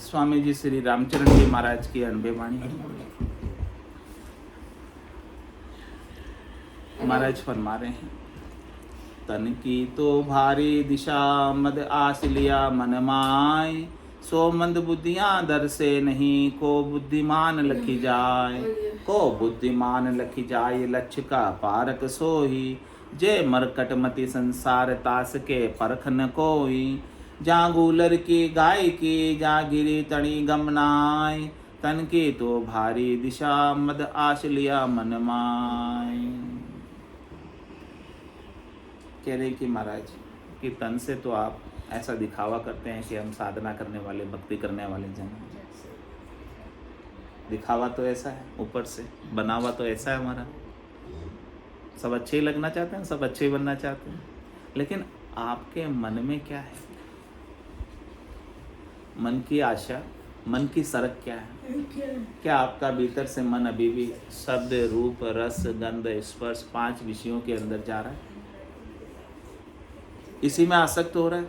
स्वामी जी श्री रामचरण जी महाराज की अनबे वाणी। महाराज फरमा रहे हैं, तन की तो भारी दिशा मद आस लिया मन माय, सो मंद बुद्धियां दर से नहीं, को बुद्धिमान लखी जाए। को बुद्धिमान लखी जाए, लक्ष्य का पारक सोही, जे मरकट मति संसार तास के परख न कोई। जा गूलर की गाय की, जा गिरी तणी गमनाय, तन की तो भारी दिशा मद आश लिया मन माय। कह रहे कि महाराज कि तन से तो आप ऐसा दिखावा करते हैं कि हम साधना करने वाले, भक्ति करने वाले जन हैं। दिखावा तो ऐसा है, ऊपर से बनावा तो ऐसा है हमारा, सब अच्छे ही लगना चाहते हैं, सब अच्छे ही बनना चाहते हैं, लेकिन आपके मन में क्या है? मन की आशा, मन की सरक क्या है? क्या आपका भीतर से मन अभी भी शब्द, रूप, रस, गंध, स्पर्श 5 विषयों के अंदर जा रहा है? इसी में आसक्त हो रहा है?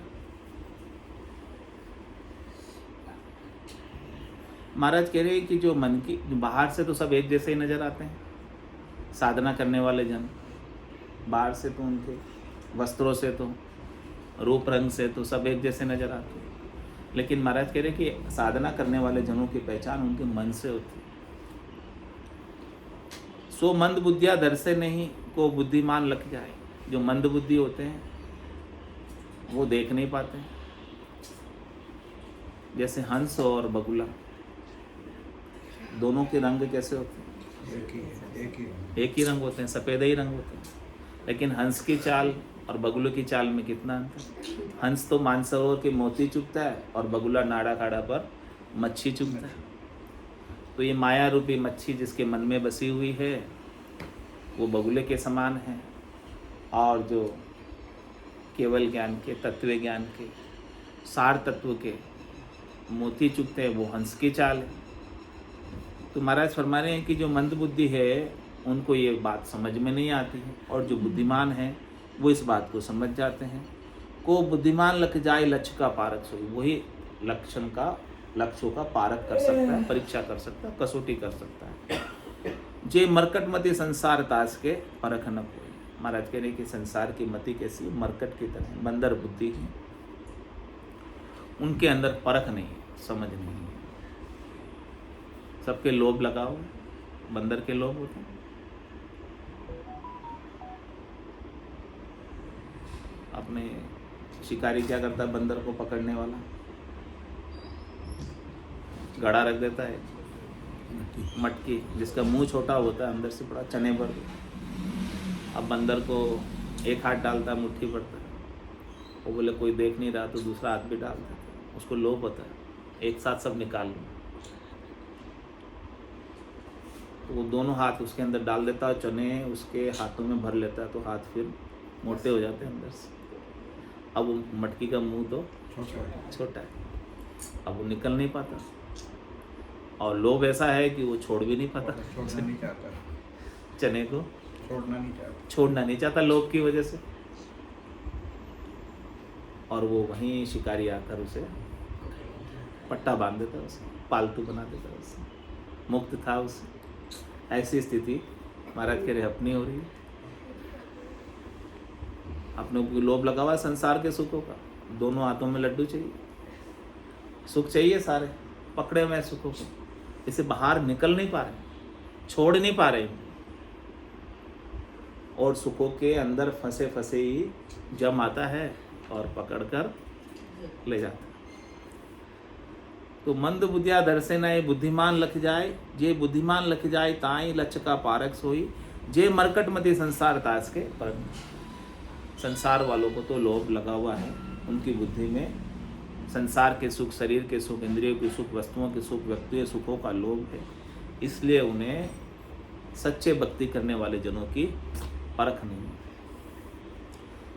महाराज कह रहे हैं कि जो मन की, बाहर से तो सब एक जैसे ही नजर आते हैं, साधना करने वाले जन बाहर से तो उनके वस्त्रों से तो, रूप रंग से तो सब एक जैसे नजर आते हैं, लेकिन महाराज कह रहे कि साधना करने वाले जनों की पहचान उनके मन से होती है। सो मंद बुद्धिया दर से नहीं, को बुद्धिमान लग जाए। जो मंद बुद्धि होते हैं वो देख नहीं पाते हैं। जैसे हंस और बगुला, दोनों के रंग कैसे होते हैं? एक ही रंग होते हैं, सफ़ेद ही रंग होते हैं, लेकिन हंस की चाल और बगुले की चाल में कितना अंतर। हंस तो मानसरोवर के मोती चुगता है और बगुला नाड़ा काड़ा पर मच्छी चुगता है। तो ये माया रूपी मच्छी जिसके मन में बसी हुई है वो बगुले के समान है, और जो केवल ज्ञान के, तत्व ज्ञान के, सार तत्व के मोती चुगते हैं वो हंस की चाल है। तो महाराज फरमा रहे हैं कि जो मंद बुद्धि है उनको ये बात समझ में नहीं आती है, और जो बुद्धिमान है वो इस बात को समझ जाते हैं। को बुद्धिमान लख जाए, लक्ष्य का पारक सोई। वही लक्ष्यों का पारक कर सकता है, परीक्षा कर सकता है, कसौटी कर सकता है। जे मरकट मति संसार तास के परख न कोई। महाराज कह रहे कि संसार की मति कैसी, मरकट की तरह बंदर बुद्धि है, उनके अंदर परख नहीं, समझ नहीं है। सबके लोभ लगाओ, बंदर के लोभ होते हैं। अपने शिकारी क्या करता है, बंदर को पकड़ने वाला घड़ा रख देता है, मटकी, जिसका मुंह छोटा होता है, अंदर से बड़ा चने भर। अब बंदर को एक हाथ डालता है, मुट्ठी भरता है, वो बोले कोई देख नहीं रहा, तो दूसरा हाथ भी डाल देता है। उसको लोभ होता है एक साथ सब निकाल लूँ, तो वो दोनों हाथ उसके अंदर डाल देता है, चने उसके हाथों में भर लेता है, तो हाथ फिर मोटे हो जाते हैं अंदर से। अब वो मटकी का मुंह तो छोटा है, अब वो निकल नहीं पाता, और लोभ ऐसा है कि वो छोड़ भी नहीं पाता, चने को छोड़ना नहीं चाहता लोभ की वजह से। और वो वहीं शिकारी आकर उसे पट्टा बांध देता है, उसे पालतू बना देता है, उसे मुक्त था उसे। ऐसी स्थिति महाराज कह रहे अपनी हो रही है। अपने को लोभ लगा हुआ संसार के सुखों का, दोनों हाथों में लड्डू चाहिए, सुख चाहिए, सारे पकड़े हुए सुखों को, इसे बाहर निकल नहीं पा रहे, छोड़ नहीं पा रहे, और सुखों के अंदर फंसे फंसे ही जम आता है और पकड़कर ले जाता है। तो मंद बुद्धिया दर से नए, बुद्धिमान लख जाए, जे बुद्धिमान लख जाए ताई लक्ष्य का पारक सोई, जे मरकट मति संसार तास के पर। संसार वालों को तो लोभ लगा हुआ है, उनकी बुद्धि में संसार के सुख, शरीर के सुख, इंद्रियों के सुख, वस्तुओं के सुख, व्यक्तिगत सुखों का लोभ है, इसलिए उन्हें सच्चे भक्ति करने वाले जनों की परख नहीं है।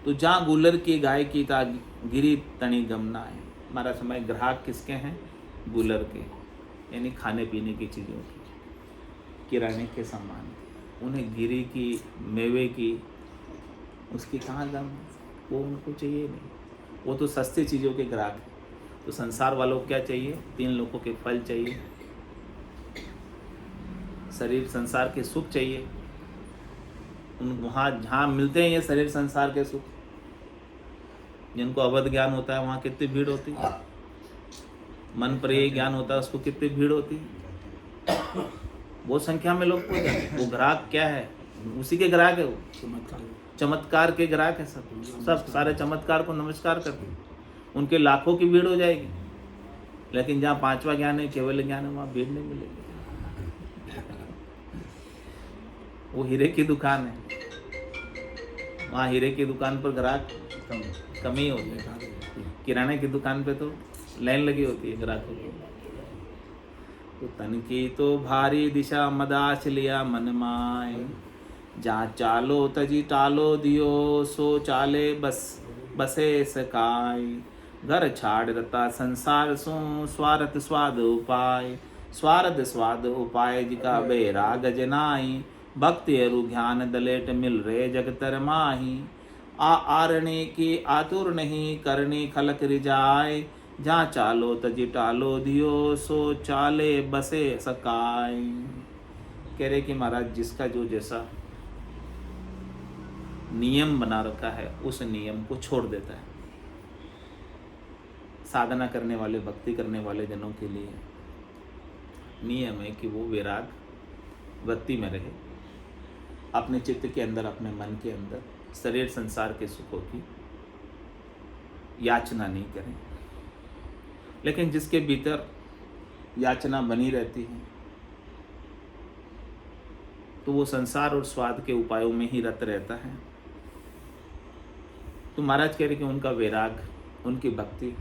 तो जहाँ गुलर की गाय की ता गिरी तणी गमना है। हमारा समय ग्राहक किसके हैं? गुलर के, यानी खाने पीने की चीज़ों की, किराने के सामान, उन्हें गिरी की, मेवे की, उसकी कहाँ गम, वो उनको चाहिए नहीं, वो तो सस्ती चीज़ों के ग्राहक हैं। तो संसार वालों को क्या चाहिए? 3 लोगों के फल चाहिए, शरीर संसार के सुख चाहिए। उन वहाँ जहाँ मिलते हैं ये शरीर संसार के सुख, जिनको अवध ज्ञान होता है वहाँ कितनी भीड़ होती है, मन पर ये ज्ञान होता है उसको कितनी भीड़ होती है, बहुत संख्या में लोग पहुँच जाते हैं। वो ग्राहक क्या है? उसी के ग्राहक है, वो चमत्कार के ग्राहक है। सब सारे चमत्कार को नमस्कार करते हैं, उनके लाखों की भीड़ हो जाएगी। लेकिन जहाँ 5वां ज्ञान है, केवल ज्ञान है, वहाँ भीड़ नहीं मिलेगी। वो हीरे की दुकान है, वहाँ हीरे की दुकान पर ग्राहक कम ही होते हैं। किराने की दुकान पे तो लाइन लगी होती है ग्राहकों की। तो तन की तो भारी दिशा मदाच लिया मन माय, जा चालो तजी टालो दियो, सो चाले बस बसे सकाय। घर छाड़ रता संसार सो, स्वार्थ स्वाद उपाय, स्वार्थ स्वाद उपाय जिका बैराग जनाई। भक्ति अरु ज्ञान दलेट मिल रे जगतर माही, आरणे की आतुर नहीं करनी खलक रिजाय। जहाँ चालो तजी टालो दियो, सो चाले बसे सकाय। कह रहे कि महाराज जिसका जो जैसा नियम बना रखा है उस नियम को छोड़ देता है। साधना करने वाले, भक्ति करने वाले जनों के लिए नियम है कि वो वैराग वृत्ति में रहे, अपने चित्त के अंदर, अपने मन के अंदर शरीर संसार के सुखों की याचना नहीं करें। लेकिन जिसके भीतर याचना बनी रहती है तो वो संसार और स्वाद के उपायों में ही रत रहता है। तो महाराज कह रहे कि उनका वैराग, उनकी भक्ति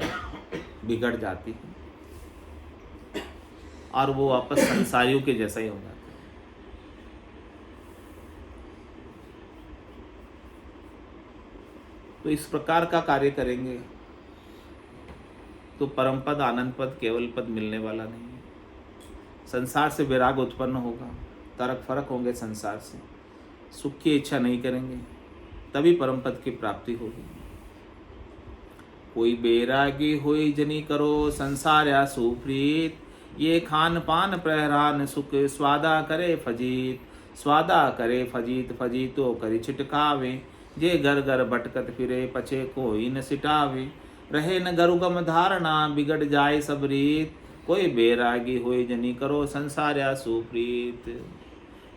बिगड़ जाती है और वो वापस संसारियों के जैसा ही हो जाता है। तो इस प्रकार का कार्य करेंगे तो परम पद, आनंद पद, केवल पद मिलने वाला नहीं है। संसार से वैराग उत्पन्न होगा, तरक फरक होंगे संसार से, सुख की इच्छा नहीं करेंगे, तभी परम पद की प्राप्ति होगी। कोई बैरागी होई जनी करो संसार या सुप्रीत, ये खान पान प्रहरान सुख स्वादा करे फजीत। स्वादा करे फजीत, फजीतो करी छिटकावे, जे घर घर भटकत फिरे पछे कोई न सिटावे। रहे न गरुगम धारणा, बिगड़ जाए सब रीत, कोई बैरागी होई जनी करो संसार या सुप्रीत।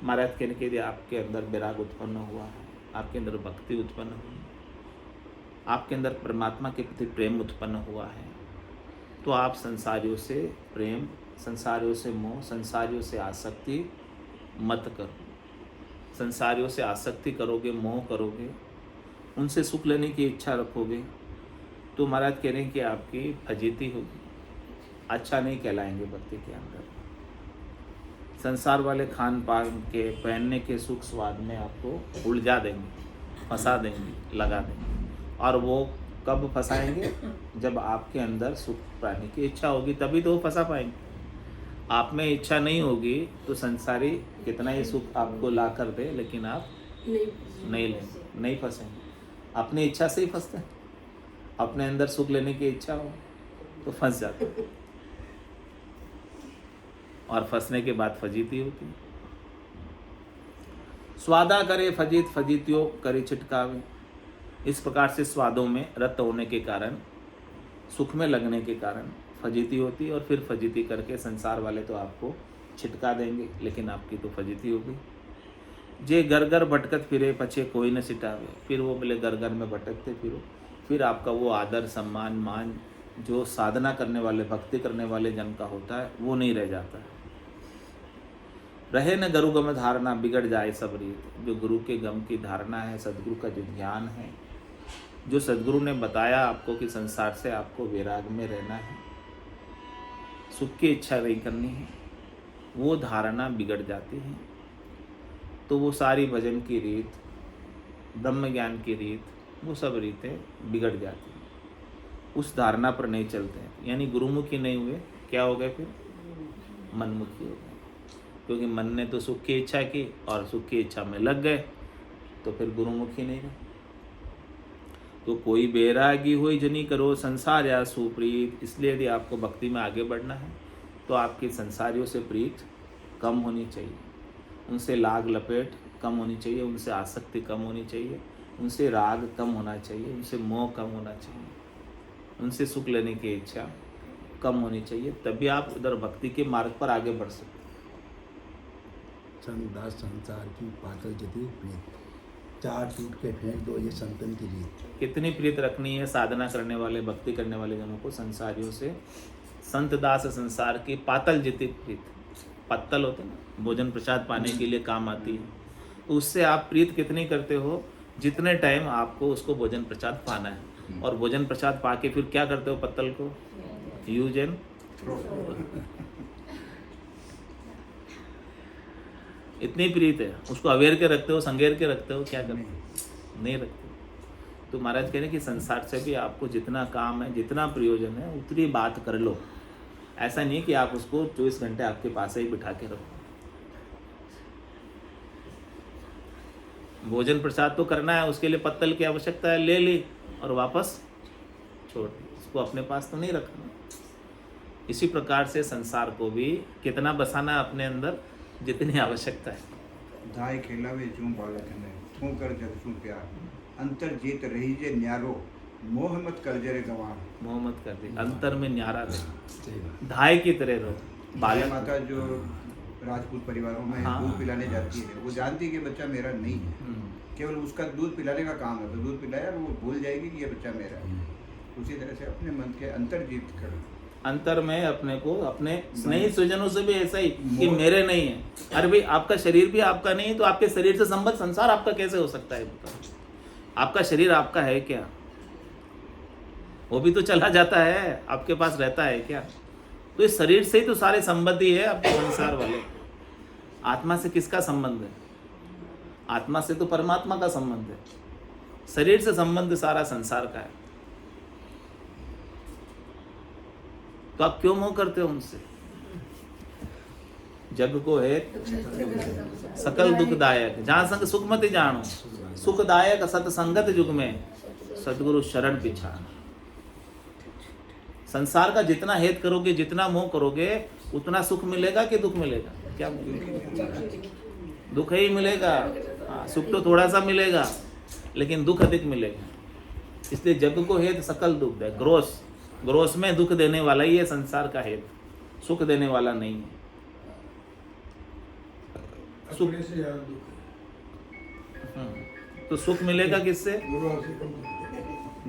महाराज कहने के लिए आपके अंदर बैराग उत्पन्न हुआ है, आपके अंदर भक्ति उत्पन्न हुई, आपके अंदर परमात्मा के प्रति प्रेम उत्पन्न हुआ है, तो आप संसारियों से प्रेम, संसारियों से मोह, संसारियों से आसक्ति मत करो। संसारियों से आसक्ति करोगे, मोह करोगे, उनसे सुख लेने की इच्छा रखोगे तो महाराज कह रहे हैं कि आपकी फजीती होगी, अच्छा नहीं कहलाएंगे भक्ति के अंदर। संसार वाले खान पान के, पहनने के सुख स्वाद में आपको उलझा देंगे, फंसा देंगे, लगा देंगे। और वो कब फंसाएंगे? जब आपके अंदर सुख पाने की इच्छा होगी तभी तो वो फंसा पाएंगे। आप में इच्छा नहीं होगी तो संसारी कितना ही सुख आपको ला कर दे, लेकिन आप नहीं लेंगे, नहीं फंसेंगे। अपनी इच्छा से ही फंसते हैं। अपने अंदर सुख लेने की इच्छा हो तो फंस जाते हैं, और फंसने के बाद फजीती होती है। स्वादा करे फजीत, फजीतियों करे छिटकावे। इस प्रकार से स्वादों में रत होने के कारण, सुख में लगने के कारण फजीती होती है, और फिर फजीती करके संसार वाले तो आपको छिटका देंगे, लेकिन आपकी तो फजीती होगी। जे घर घर भटकत फिरे पछे कोई न सिटावे। फिर वो बोले घर घर में भटकते फिरो, फिर आपका वो आदर, सम्मान, मान जो साधना करने वाले, भक्ति करने वाले जन का होता है वो नहीं रह जाता है। रहे न गुरु गम धारणा, बिगड़ जाए सब रीत। जो गुरु के गम की धारणा है, सदगुरु का जो ज्ञान है, जो सदगुरु ने बताया आपको कि संसार से आपको वैराग में रहना है, सुख की इच्छा नहीं करनी है, वो धारणा बिगड़ जाती है। तो वो सारी भजन की रीत, ब्रह्म ज्ञान की रीत, वो सब रीतें बिगड़ जाती हैं, उस धारणा पर नहीं चलते हैं। यानी गुरुमुखी नहीं हुए, क्या हो गए फिर? मनमुखी हो गए। क्योंकि मन ने तो सुख की इच्छा की और सुख की इच्छा में लग गए, तो फिर गुरुमुखी नहीं रहे। तो कोई बैरागी हुई जनी करो संसार या सुप्रीत। इसलिए यदि आपको भक्ति में आगे बढ़ना है तो आपकी संसारियों से प्रीत कम होनी चाहिए, उनसे लाग लपेट कम होनी चाहिए, उनसे आसक्ति कम होनी चाहिए, उनसे राग कम होना चाहिए, उनसे मोह कम होना चाहिए, उनसे सुख लेने की इच्छा कम होनी चाहिए। तभी आप उधर भक्ति के मार्ग पर आगे बढ़ सकते। संदास संसार की पातल जती प्रीत, चार टूट के फेंक दो ये संतन की रीत। कितनी प्रीत रखनी है साधना करने वाले, भक्ति करने वाले जनों को संसारियों से। संत दास संसार की पातल जितनी प्रीत, पत्तल होते ना, भोजन प्रसाद पाने के लिए काम आती है, तो उससे आप प्रीत कितनी करते हो जितने टाइम आपको उसको भोजन प्रसाद पाना है। और भोजन प्रसाद पाके फिर क्या करते हो पत्तल को? यूज एंड इतनी प्रीत है, उसको अवेयर के रखते हो, संगेर के रखते हो, क्या करते हो? नहीं रखते। तो महाराज कह रहे हैं कि संसार से भी आपको जितना काम है, जितना प्रयोजन है, उतनी बात कर लो। ऐसा नहीं कि आप उसको 24 घंटे आपके पास ही बिठा के रखो। भोजन प्रसाद तो करना है, उसके लिए पत्तल की आवश्यकता है, ले ली और वापस छोड़ दी, उसको अपने पास तो नहीं रखना। इसी प्रकार से संसार को भी कितना बसाना है अपने अंदर, जितनी आवश्यकता है। धाय खेलावे चूं बालक ने थू कर जग सू प्यार, अंतर जीत रही जे न्यारो, मोह मत कर जरे गंवार। मोह मत कर दे, अंतर में न्यारा रहे, धाय की तरह रहो। बालक माता जो राजपूत परिवारों में हाँ। दूध पिलाने जाती है, वो जानती है कि बच्चा मेरा नहीं है, केवल उसका दूध पिलाने का काम है। तो दूध पिलाया और वो भूल जाएगी कि ये बच्चा मेरा है। उसी तरह से अपने मन के अंतर जीत कर, अंतर में अपने को, अपने स्नेही स्वजनों से भी ऐसा ही कि मेरे नहीं है। अरे भाई, आपका शरीर भी आपका नहीं है, तो आपके शरीर से संबद्ध संसार आपका कैसे हो सकता है? बताओ, आपका शरीर आपका है क्या? वो भी तो चला जाता है, आपके पास रहता है क्या? तो इस शरीर से ही तो सारे संबंधी है आपके संसार वाले। आत्मा से किसका संबंध है? आत्मा से तो परमात्मा का संबंध है। शरीर से संबंध सारा संसार का है। तो आप क्यों मोह करते हो उनसे? जग को है सकल दुखदायक, जहां संग सुख मत जानो, सुखदायक सतसंगत युग में सदगुरु शरण पिछाना। संसार का जितना हेत करोगे, जितना मोह करोगे, उतना सुख मिलेगा कि दुख मिलेगा? क्या मिलेगा? दुख ही मिलेगा। सुख तो थोड़ा सा मिलेगा, लेकिन दुख अधिक मिलेगा। इसलिए जग को हेत सकल दुख है। ग्रोस में दुख देने वाला ही है संसार का हेत, सुख देने वाला नहीं है। सुख तो सुख मिलेगा किससे?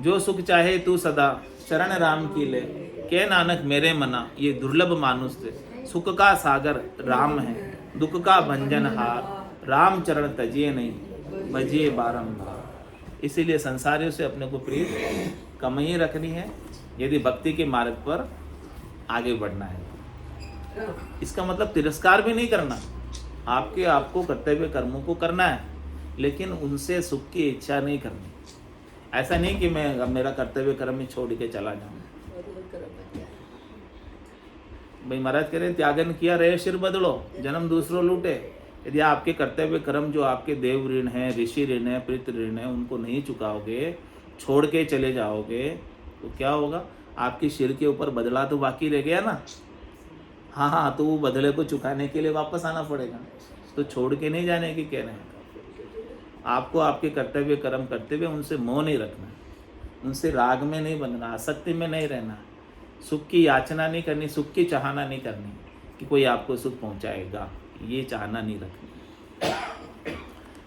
जो सुख चाहे तू सदा शरण राम की ले, के नानक मेरे मना ये दुर्लभ मानुष थे। सुख का सागर राम है, दुख का भंजन हार, राम चरण तजिए नहीं भजिए बारंबार। इसीलिए संसारियों से अपने को प्रीत कम ही रखनी है यदि भक्ति के मार्ग पर आगे बढ़ना है। इसका मतलब तिरस्कार भी नहीं करना, आपको कर्तव्य कर्मों को करना है, लेकिन उनसे सुख की इच्छा नहीं करनी। ऐसा नहीं कि मैं अब मेरा कर्तव्य कर्म ही छोड़ के चला जाऊं। भाई महाराज कह रहे हैं, त्यागन किया रहे सिर बदलो, जन्म दूसरों लूटे। यदि आपके कर्तव्य कर्म जो आपके देव ऋण है, ऋषि ऋण है, पितृ ऋण है, उनको नहीं चुकाओगे, छोड़ के चले जाओगे, तो क्या होगा? आपकी सिर के ऊपर बदला तो बाकी रह गया ना। हाँ, तो वो बदले को चुकाने के लिए वापस आना पड़ेगा। तो छोड़ के नहीं जाने की कह रहे हैं। आपको आपके कर्तव्य कर्म करते हुए उनसे मोह नहीं रखना, उनसे राग में नहीं बंधना, आसक्ति में नहीं रहना, सुख की याचना नहीं करनी, सुख की चाहना नहीं करनी कि कोई आपको सुख पहुंचाएगा, ये चाहना नहीं रखनी।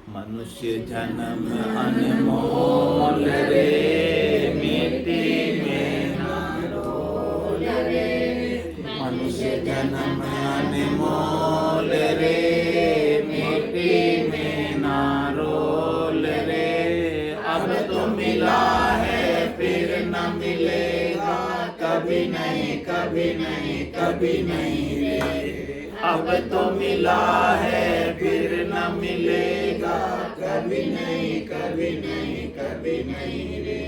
मनुष्य जन्म अनमोल रे, मिट्टी में ना रोल रे। मनुष्य जन्म अनमोल रे, मिट्टी में ना रोल रे। अब तो मिला है फिर न मिलेगा, कभी नहीं कभी नहीं कभी नहीं रे। अब तो मिला है फिर न मिलेगा, कभी नहीं कभी नहीं कभी नहीं रे।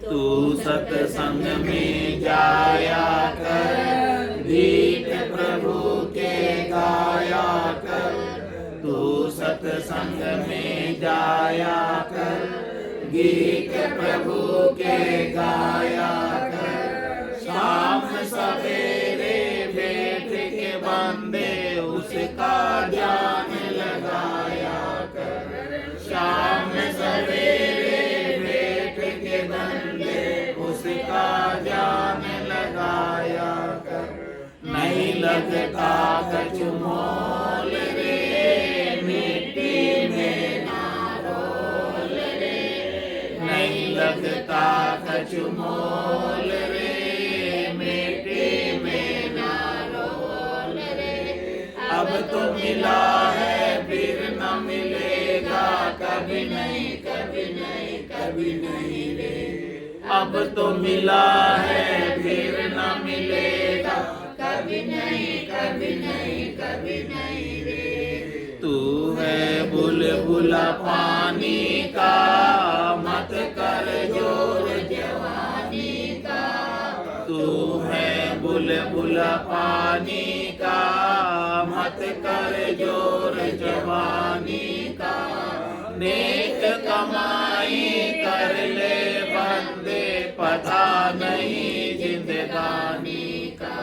तू सत्संग में जाया कर, गीत प्रभु के गाया कर। तू सत्संग में जाया कर, गीत प्रभु के गाया कर, शाम सवेरे बैठ के बंदे उसका ध्यान लगाया कर, शाम सवेरे बैठ के बंदे उसका ध्यान लगाया कर। नहीं लगता कछु मोल रे, मिट्टी में ना रोल रे, नहीं लगता कछु मोल रे, मिट्टी में ना रोल रे। अब तो मिला है फिर न मिलेगा, कभी नहीं कभी नहीं कभी नहीं रे। अब तो मिला है फिर न मिलेगा, कभी नहीं कभी नहीं कभी नहीं रे। तू है बुलबुला पानी का, मत कर जोर जवानी का। तू है बुलबुला पानी का, मत कर जोर जवानी का। नेक कमाई कर ले बंदे, पता नहीं जिंदगानी का।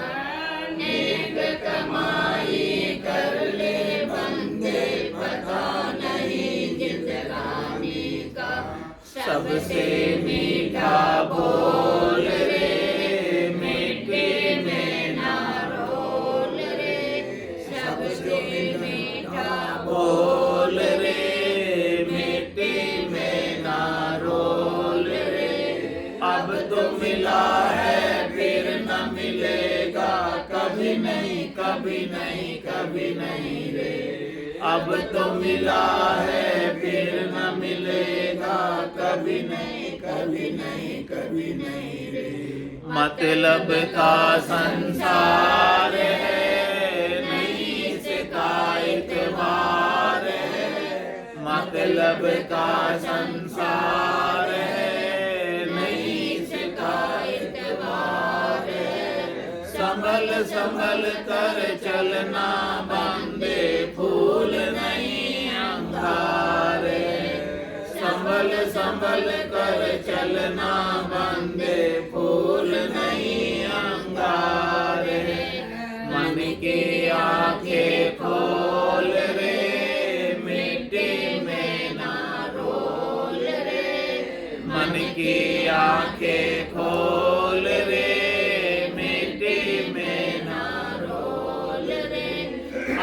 नेक कमाई कर ले बंदे, पता नहीं जिंदगानी का। सबसे मीठा बोल रे, मिट्टी में ना रोल रे। सबसे मीठा बोल रे, मिट्टी में ना रोल रे। अब तो मिला है फिर न मिलेगा, कभी नहीं कभी नहीं कभी नहीं रे। अब तो मिला है फिर न मिलेगा, कभी नहीं कभी नहीं कभी नहीं रे। मतलब का संसार है, नहीं इसका एतबार है। मतलब का संसार है, नहीं इसका एतबार है। संभल संभल कर चलना बंदे, फूल नहीं अंगार है। संभल संभल कर चलना बंदे, फूल नहीं अंगार है। मन की आंखें खोल रे, मिट्टी में ना रोल रे। मन की आंखें खोल रे, मिट्टी में ना रोल रे।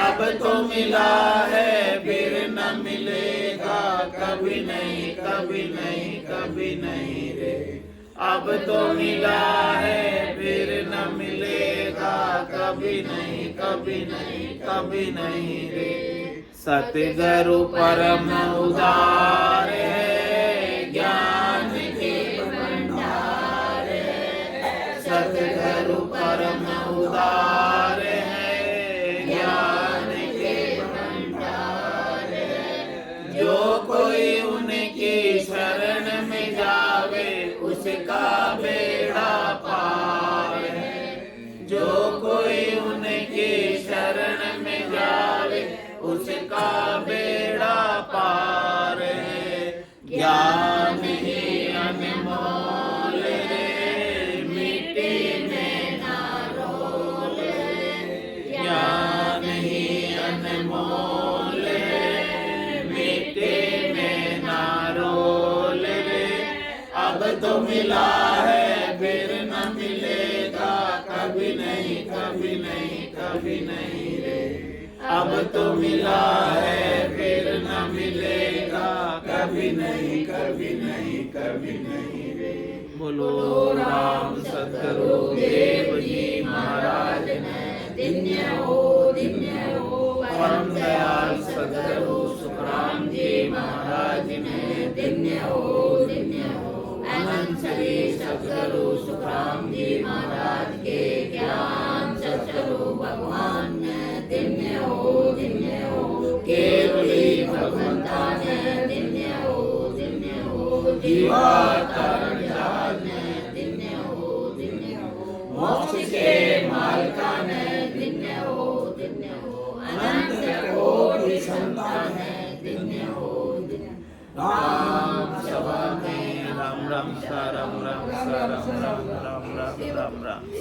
अब तो मिला है फिर न मिलेगा, कभी नहीं कभी नहीं कभी नहीं रे। अब तो मिला है फिर न मिलेगा, कभी नहीं कभी नहीं कभी नहीं रे। सतगुरु परम उदार है, ज्ञान के भंडार है। सतगुरु परम उदार है, ज्ञान के भंडार है। जो कोई उनकी शरण में जावे, उसका बेड़ा पार है। जो कोई उनकी शरण में जावे, उसका बेड़ा पार है। ज्ञान ही अनमोल रे, मिट्टी में ना रोल रे। ज्ञान ही अनमोल रे, मिट्टी में ना रोल रे। अब तो मिला है फिर न मिलेगा, कभी नहीं कभी नहीं कभी नहीं रे। अब तो मिला है फिर न मिलेगा, कभी नहीं कभी नहीं कभी नहीं रे। बोलो राम सतगुरु देव जी महाराज ने दिन्य हो परम दयाल सतगुरु सुखराम जी महाराज ने दिन्य हो अनंत श्री सतगुरु सुखराम जी महाराज के ज्ञान सतगुरु भगवान ने दिन्य हो केवली भगवंता ने दिन्य हो जीवा कारण ने दिन्य हो मोक्ष के मालिका ने दिन्य हो अनंत कोटि संतान ने दिन्य हो राम सभा में राम राम सा राम राम सा राम राम राम राम राम राम राम